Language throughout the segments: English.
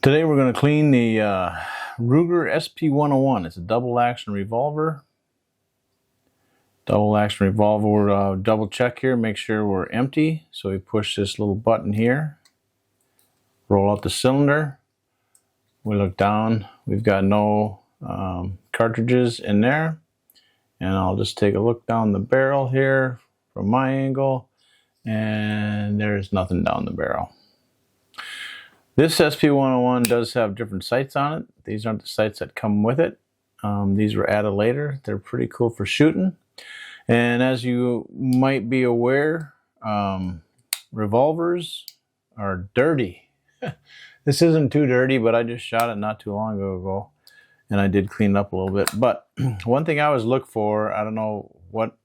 Today we're going to clean the Ruger SP101. It's a double action revolver. Double action revolver. We'll double check here, make sure we're empty. So we push this little button here, roll out the cylinder. We look down, we've got no cartridges in there. And I'll just take a look down the barrel here from my angle, and there's nothing down the barrel. This SP101 does have different sights on it. These aren't the sights that come with it. These were added later. They're pretty cool for shooting. And as you might be aware, revolvers are dirty. This isn't too dirty, but I just shot it not too long ago. And I did clean it up a little bit. But one thing I always look for, I don't know what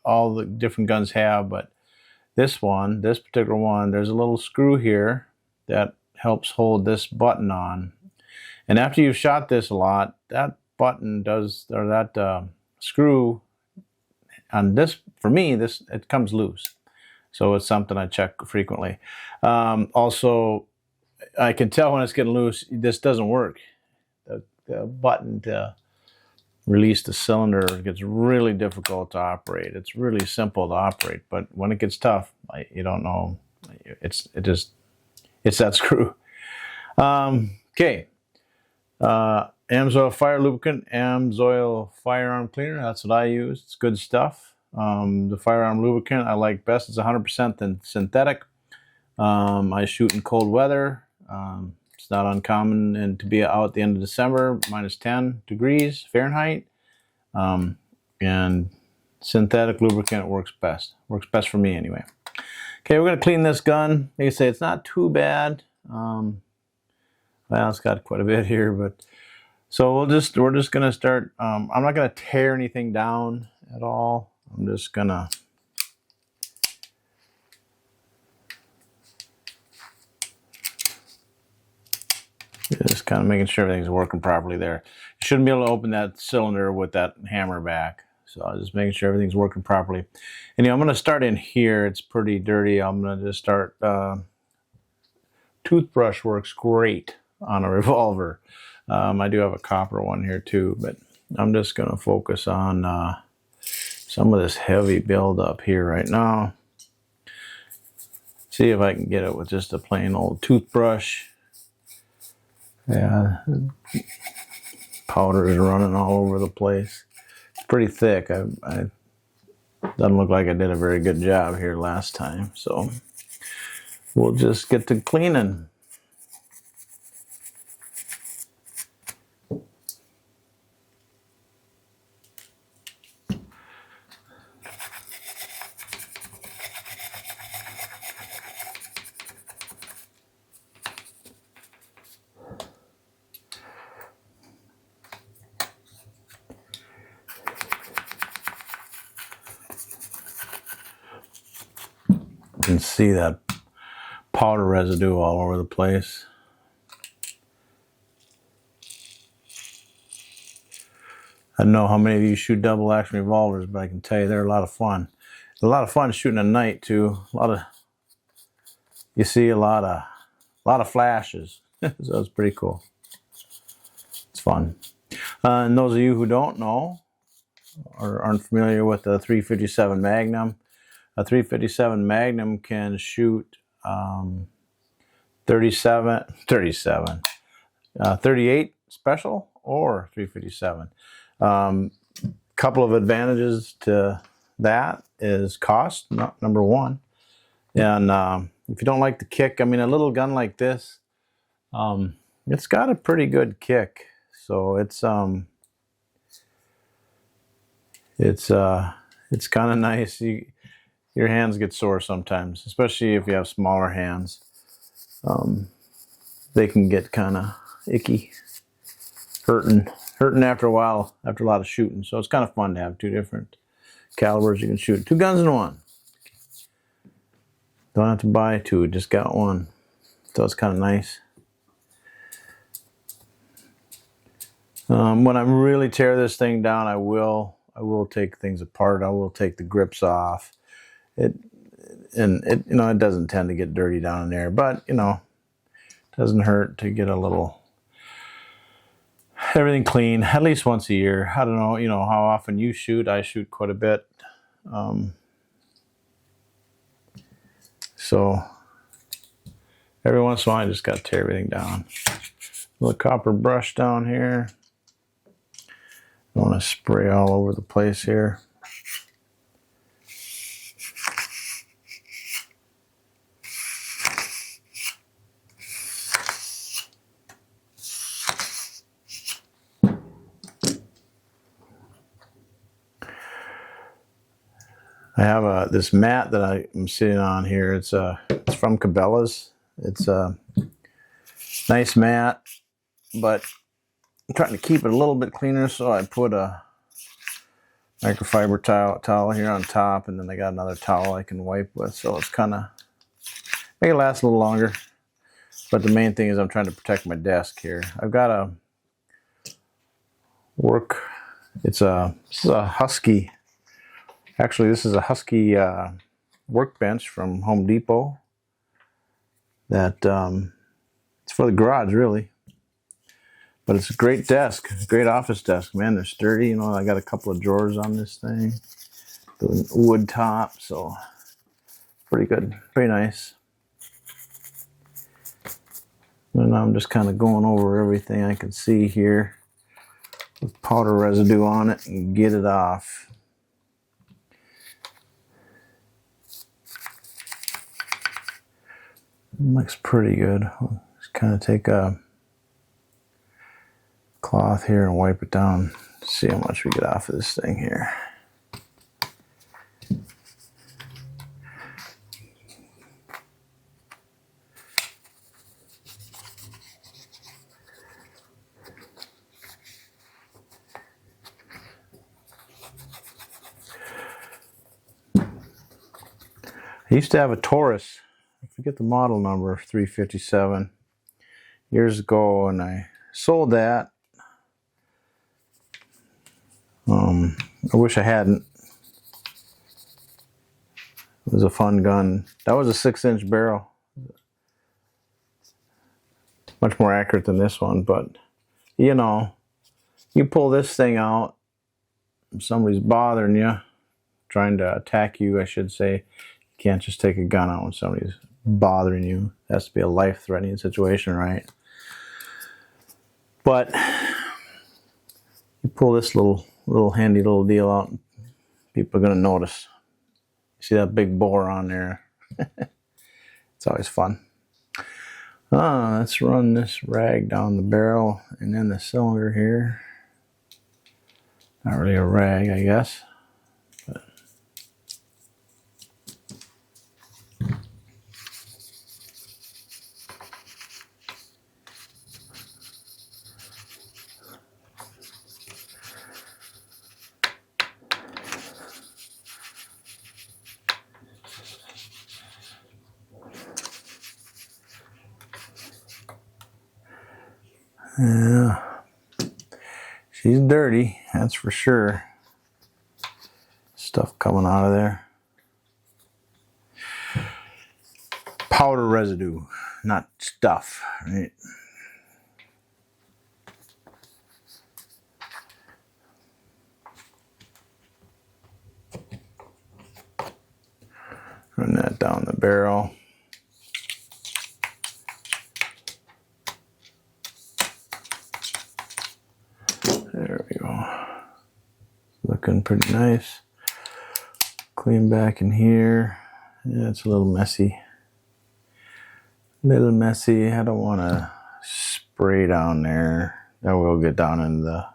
all the different guns have, but this particular one, there's a little screw here that helps hold this button on. And after you've shot this a lot, that button does, or that screw on this, for me, it comes loose. So it's something I check frequently. Also, I can tell when it's getting loose, this doesn't work. The button to release the cylinder gets really difficult to operate. It's really simple to operate, but when it gets tough, you don't know. It's that screw. Okay. AMSOIL Fire Lubricant, AMSOIL Firearm Cleaner. That's what I use. It's good stuff. The Firearm Lubricant I like best. It's 100% synthetic. I shoot in cold weather. It's not uncommon and to be out at the end of December, -10 degrees Fahrenheit. And synthetic lubricant works best. Works best for me anyway. Okay, we're going to clean this gun. Like I say, it's not too bad. Well, it's got quite a bit here, but so we're just going to start. I'm not going to tear anything down at all. I'm just going to just kind of making sure everything's working properly there. You shouldn't be able to open that cylinder with that hammer back. So I'm just making sure everything's working properly. And I'm going to start in here. It's pretty dirty. I'm going to just start. Toothbrush works great on a revolver. I do have a copper one here too, but I'm just going to focus on some of this heavy buildup here right now. See if I can get it with just a plain old toothbrush. Yeah, powder is running all over the place. It's pretty thick. I doesn't look like I did a very good job here last time, so we'll just get to cleaning. You can see that powder residue all over the place. I don't know how many of you shoot double action revolvers, but I can tell you they're a lot of fun. It's a lot of fun shooting at night too. You see a lot of flashes, so it's pretty cool. It's fun. And those of you who don't know or aren't familiar with the 357 Magnum, a 357 Magnum can shoot 38 special or 357. Couple of advantages to that is cost, number one. And if you don't like the kick, I mean, a little gun like this, it's got a pretty good kick. So it's kind of nice. Your hands get sore sometimes, especially if you have smaller hands. They can get kind of icky, hurting after a while, after a lot of shooting. So it's kind of fun to have two different calibers you can shoot. Two guns in one. Don't have to buy two, just got one. So it's kind of nice. When I really tear this thing down, I will take things apart. I will take the grips off. It doesn't tend to get dirty down in there, but Doesn't hurt to get a little everything clean at least once a year. I don't know, you know, how often you shoot. I shoot quite a bit. So every once in a while I just got to tear everything down. Little copper brush down here. I want to spray all over the place here. I have this mat that I'm sitting on here. It's from Cabela's. It's a nice mat, but I'm trying to keep it a little bit cleaner, so I put a microfiber towel here on top, and then I got another towel I can wipe with, so it's kind of make it last a little longer. But the main thing is I'm trying to protect my desk here. I've got a this is a Husky. Actually, this is a Husky workbench from Home Depot. That it's for the garage, really. But it's a great desk, great office desk. Man, they're sturdy. You know, I got a couple of drawers on this thing. The wood top, so pretty good, pretty nice. And I'm just kind of going over everything I can see here with powder residue on it and get it off. Looks pretty good. I'll just kind of take a cloth here and wipe it down. See how much we get off of this thing here. I used to have a Taurus. I forget the model number, 357, years ago, and I sold that. I wish I hadn't. It was a fun gun. That was a 6-inch barrel. Much more accurate than this one, but you know, you pull this thing out, if somebody's bothering you, trying to attack you, I should say. You can't just take a gun out when somebody's bothering you. It has to be a life-threatening situation, right? But you pull this little handy little deal out, and people are going to notice. You see that big bore on there? It's always fun. Let's run this rag down the barrel and then the cylinder here. Not really a rag, I guess. But yeah, she's dirty, that's for sure. Stuff coming out of there. Powder residue, not stuff, right? Run that down the barrel. There we go. Looking pretty nice. Clean back in here. Yeah, it's a little messy. I don't want to spray down there. That will get down in the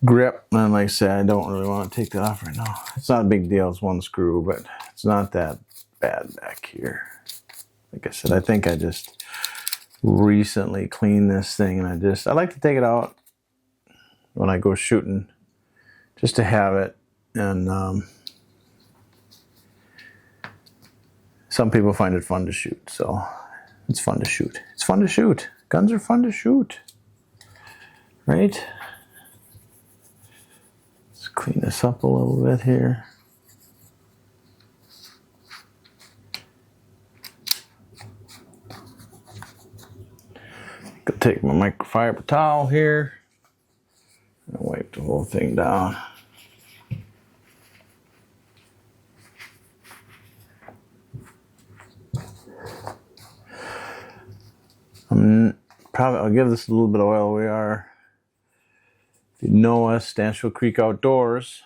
grip. And like I said, I don't really want to take that off right now. It's not a big deal. It's one screw, but it's not that bad back here. Like I said, I think I just recently cleaned this thing, and I like to take it out when I go shooting just to have it. And some people find it fun to shoot, so it's fun to shoot. It's fun to shoot. Guns are fun to shoot, right? Let's clean this up a little bit here. Gonna take my microfiber towel here and wipe the whole thing down. I'll give this a little bit of oil. We are, if you know us, Stanfield Creek Outdoors.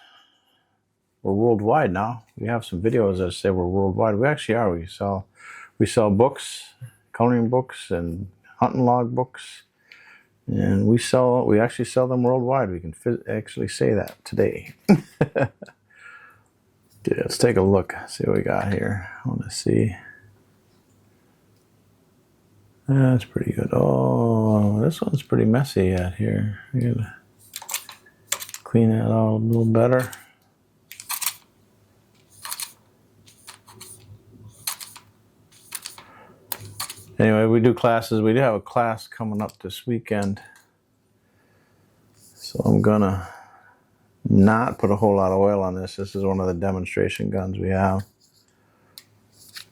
We're worldwide now. We have some videos that say we're worldwide. We actually are. We sell books, coloring books, and hunting log books, and we actually sell them worldwide. We can actually say that today. Okay, let's take a look. See what we got here. I want to see. That's pretty good. Oh, this one's pretty messy out here. I gotta clean that out a little better. Anyway, we do classes. We do have a class coming up this weekend. So I'm gonna not put a whole lot of oil on this. This is one of the demonstration guns we have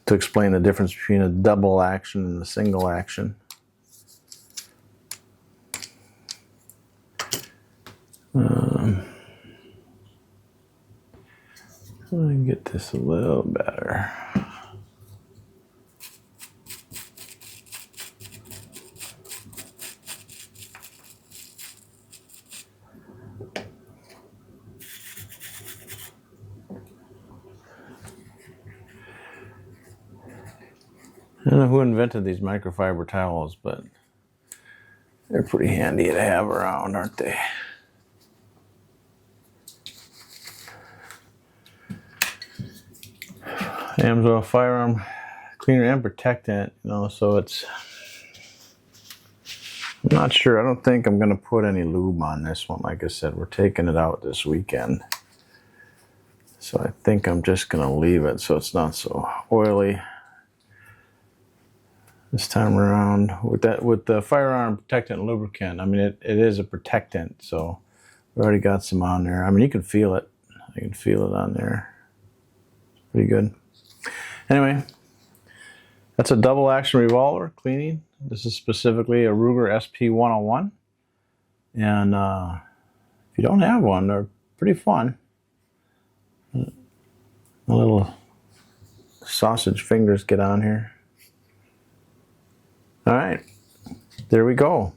to explain the difference between a double action and a single action. Let me get this a little better. I don't know who invented these microfiber towels, but they're pretty handy to have around, aren't they? AMSOIL Firearm Cleaner and Protectant, so it's, I'm not sure. I don't think I'm going to put any lube on this one. Like I said, we're taking it out this weekend. So I think I'm just going to leave it so it's not so oily this time around. With the Firearm Protectant and Lubricant, I mean, it is a protectant, so we already got some on there. I mean, you can feel it. I can feel it on there. Pretty good. Anyway, that's a double action revolver cleaning. This is specifically a Ruger SP101. And if you don't have one, they're pretty fun. A little sausage fingers get on here. All right, there we go.